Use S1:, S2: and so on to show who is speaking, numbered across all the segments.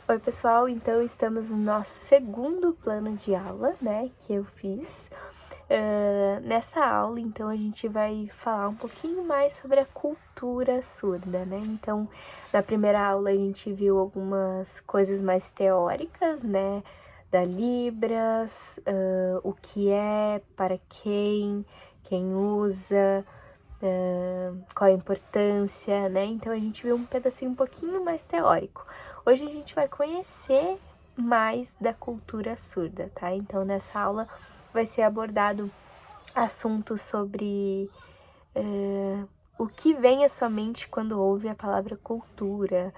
S1: Oi pessoal, então estamos no nosso segundo plano de aula, né, que eu fiz. Nessa aula, então, a gente vai falar um pouquinho mais sobre a cultura surda, né? Então, na primeira aula a gente viu algumas coisas mais teóricas, né, da Libras, o que é, para quem usa, qual a importância, né? Então a gente viu um pedacinho um pouquinho mais teórico. Hoje a gente vai conhecer mais da cultura surda, tá? Então nessa aula vai ser abordado assuntos sobre o que vem à sua mente quando ouve a palavra cultura,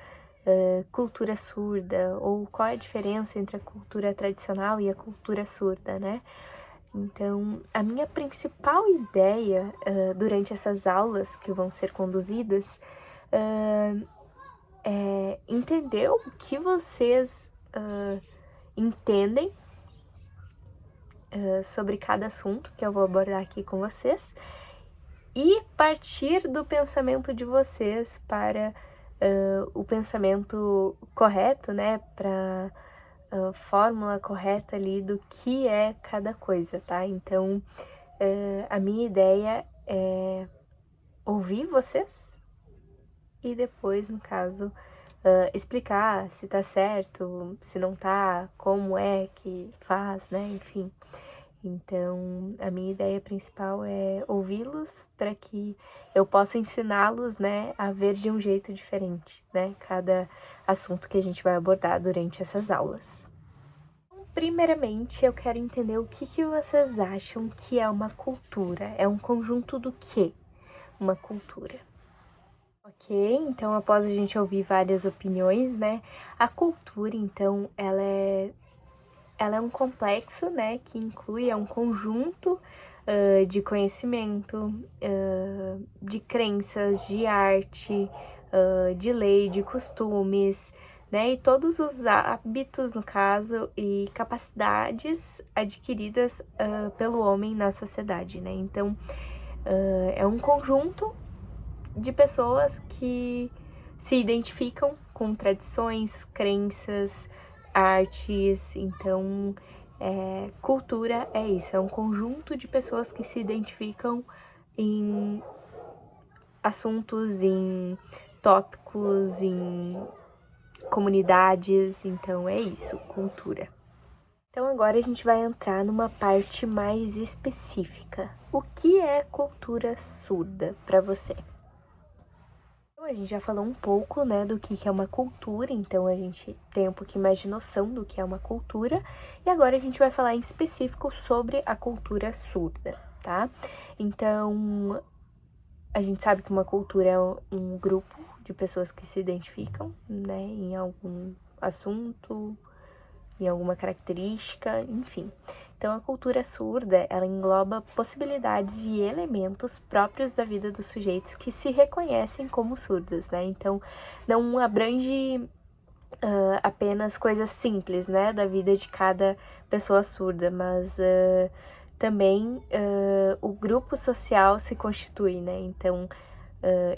S1: cultura surda, ou qual é a diferença entre a cultura tradicional e a cultura surda, né? Então, a minha principal ideia durante essas aulas que vão ser conduzidas é entender o que vocês entendem sobre cada assunto que eu vou abordar aqui com vocês e partir do pensamento de vocês para o pensamento correto, né, para fórmula correta ali do que é cada coisa, tá? Então, a minha ideia é ouvir vocês e depois, no caso, explicar se tá certo, se não tá, como é que faz, né? Enfim. Então, a minha ideia principal é ouvi-los para que eu possa ensiná-los, né, a ver de um jeito diferente, né, cada assunto que a gente vai abordar durante essas aulas. Primeiramente, eu quero entender o que vocês acham que é uma cultura. É um conjunto do quê? Uma cultura. Ok, então após a gente ouvir várias opiniões, né, a cultura, então, ela é um complexo, né, que inclui um conjunto de conhecimento, de crenças, de arte, de lei, de costumes, né, e todos os hábitos, no caso, e capacidades adquiridas pelo homem na sociedade, né, então é um conjunto de pessoas que se identificam com tradições, crenças, artes, então cultura é isso, é um conjunto de pessoas que se identificam em assuntos, em tópicos, em comunidades, então é isso, cultura. Então agora a gente vai entrar numa parte mais específica. O que é cultura surda para você? Então, a gente já falou um pouco, né, do que é uma cultura, então a gente tem um pouquinho mais de noção do que é uma cultura, e agora a gente vai falar em específico sobre a cultura surda, tá? Então, a gente sabe que uma cultura é um grupo de pessoas que se identificam, né, em algum assunto, em alguma característica, enfim. Então, a cultura surda, ela engloba possibilidades e elementos próprios da vida dos sujeitos que se reconhecem como surdos, né? Então, não abrange apenas coisas simples, né, da vida de cada pessoa surda, mas também o grupo social se constitui, né? Então,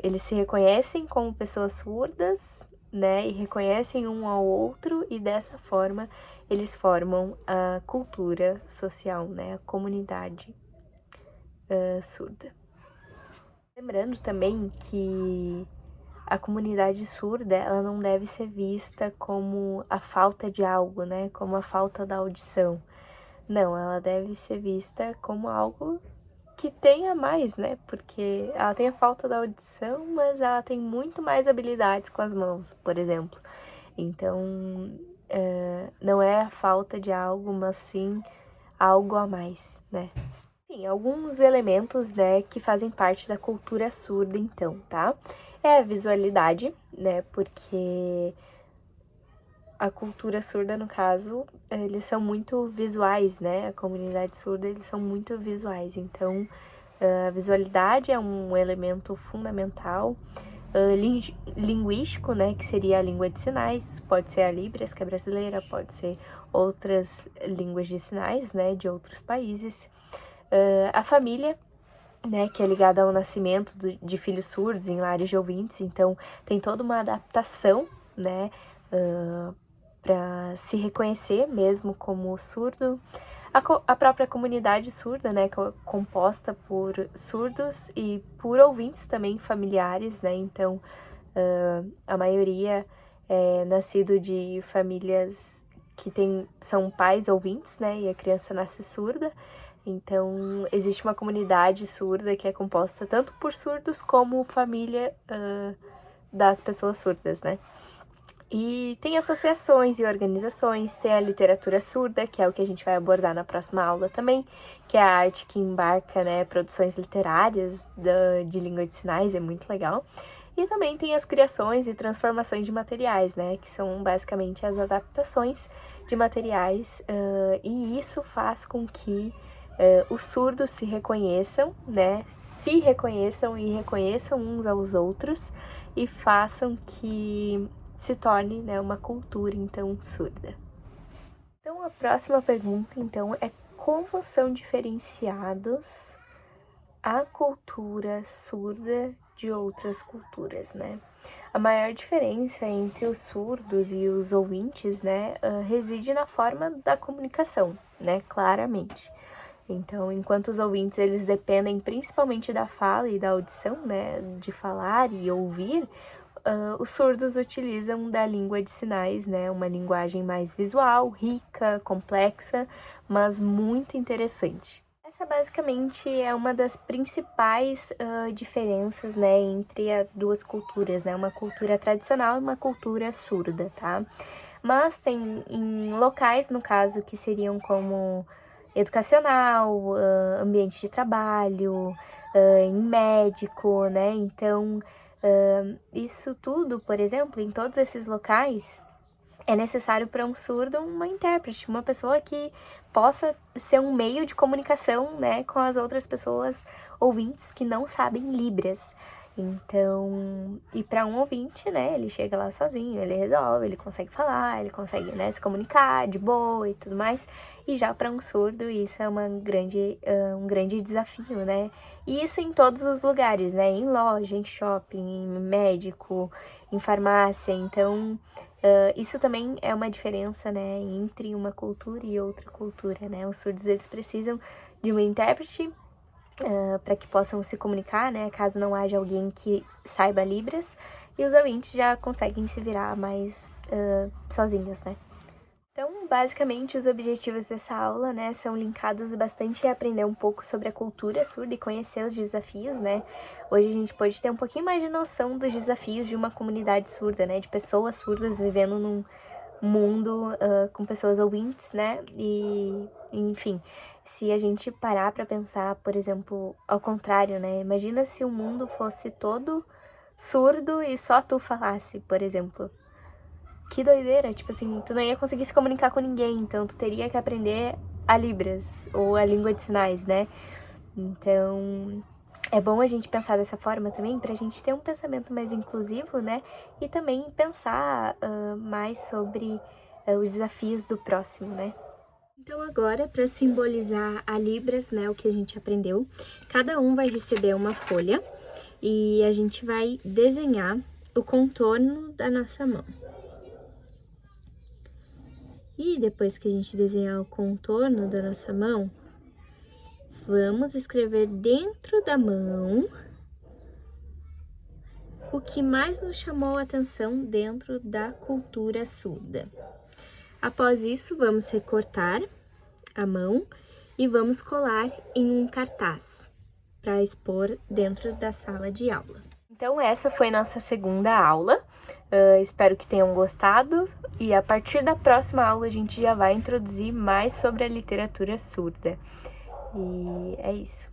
S1: eles se reconhecem como pessoas surdas, né, e reconhecem um ao outro, e dessa forma eles formam a cultura social, né, a comunidade surda. Lembrando também que a comunidade surda, ela não deve ser vista como a falta de algo, né, como a falta da audição. Não, ela deve ser vista como algo que tenha mais, né? Porque ela tem a falta da audição, mas ela tem muito mais habilidades com as mãos, por exemplo. Então, não é a falta de algo, mas sim algo a mais, né? Enfim, alguns elementos, né, que fazem parte da cultura surda, então, tá? É a visualidade, né? Porque a cultura surda, no caso, eles são muito visuais, né? A comunidade surda, eles são muito visuais. Então, a visualidade é um elemento fundamental. Linguístico, né? Que seria a língua de sinais. Pode ser a Libras, que é brasileira, pode ser outras línguas de sinais, né? De outros países. A família, né, que é ligada ao nascimento de filhos surdos em lares de ouvintes, então tem toda uma adaptação, né, para se reconhecer mesmo como surdo. A própria comunidade surda, né, que é composta por surdos e por ouvintes também familiares, né, então a maioria é nascido de famílias que são pais ouvintes, né, e a criança nasce surda. Então, existe uma comunidade surda que é composta tanto por surdos como família das pessoas surdas, né. E tem associações e organizações, tem a literatura surda, que é o que a gente vai abordar na próxima aula também, que é a arte que embarca, né, produções literárias de língua de sinais, é muito legal. E também tem as criações e transformações de materiais, né, que são basicamente as adaptações de materiais, e isso faz com que os surdos se reconheçam, né, se reconheçam e reconheçam uns aos outros e façam que se torne, né, uma cultura, então, surda. Então, a próxima pergunta, então, é como são diferenciados a cultura surda de outras culturas, né? A maior diferença entre os surdos e os ouvintes, né, reside na forma da comunicação, né, claramente. Então, enquanto os ouvintes, eles dependem principalmente da fala e da audição, né, de falar e ouvir, os surdos utilizam da língua de sinais, né, uma linguagem mais visual, rica, complexa, mas muito interessante. Essa basicamente é uma das principais diferenças, né, entre as duas culturas, né, uma cultura tradicional e uma cultura surda, tá? Mas tem em locais, no caso, que seriam como educacional, ambiente de trabalho, em médico, né, então isso tudo, por exemplo, em todos esses locais, é necessário para um surdo uma intérprete, uma pessoa que possa ser um meio de comunicação, né, com as outras pessoas ouvintes que não sabem Libras. Então, e para um ouvinte, né, ele chega lá sozinho, ele resolve, ele consegue falar, ele consegue, né, se comunicar de boa e tudo mais. E já para um surdo, isso é um grande desafio, né? E isso em todos os lugares, né? Em loja, em shopping, em médico, em farmácia. Então, isso também é uma diferença, né, entre uma cultura e outra cultura, né? Os surdos, eles precisam de um intérprete para que possam se comunicar, né, caso não haja alguém que saiba Libras, e os ouvintes já conseguem se virar mais sozinhos, né. Então, basicamente, os objetivos dessa aula, né, são linkados bastante a aprender um pouco sobre a cultura surda e conhecer os desafios, né. Hoje a gente pode ter um pouquinho mais de noção dos desafios de uma comunidade surda, né, de pessoas surdas vivendo num mundo com pessoas ouvintes, né, e, enfim, se a gente parar para pensar, por exemplo, ao contrário, né, imagina se o mundo fosse todo surdo e só tu falasse, por exemplo. Que doideira, tipo assim, tu não ia conseguir se comunicar com ninguém, então tu teria que aprender a Libras, ou a língua de sinais, né? Então, é bom a gente pensar dessa forma também, pra gente ter um pensamento mais inclusivo, né? E também pensar mais sobre os desafios do próximo, né? Então agora, para simbolizar a Libras, né, o que a gente aprendeu, cada um vai receber uma folha e a gente vai desenhar o contorno da nossa mão. E depois que a gente desenhar o contorno da nossa mão, vamos escrever dentro da mão o que mais nos chamou a atenção dentro da cultura surda. Após isso, vamos recortar a mão e vamos colar em um cartaz para expor dentro da sala de aula. Então, essa foi nossa segunda aula. Espero que tenham gostado e a partir da próxima aula a gente já vai introduzir mais sobre a literatura surda. E é isso.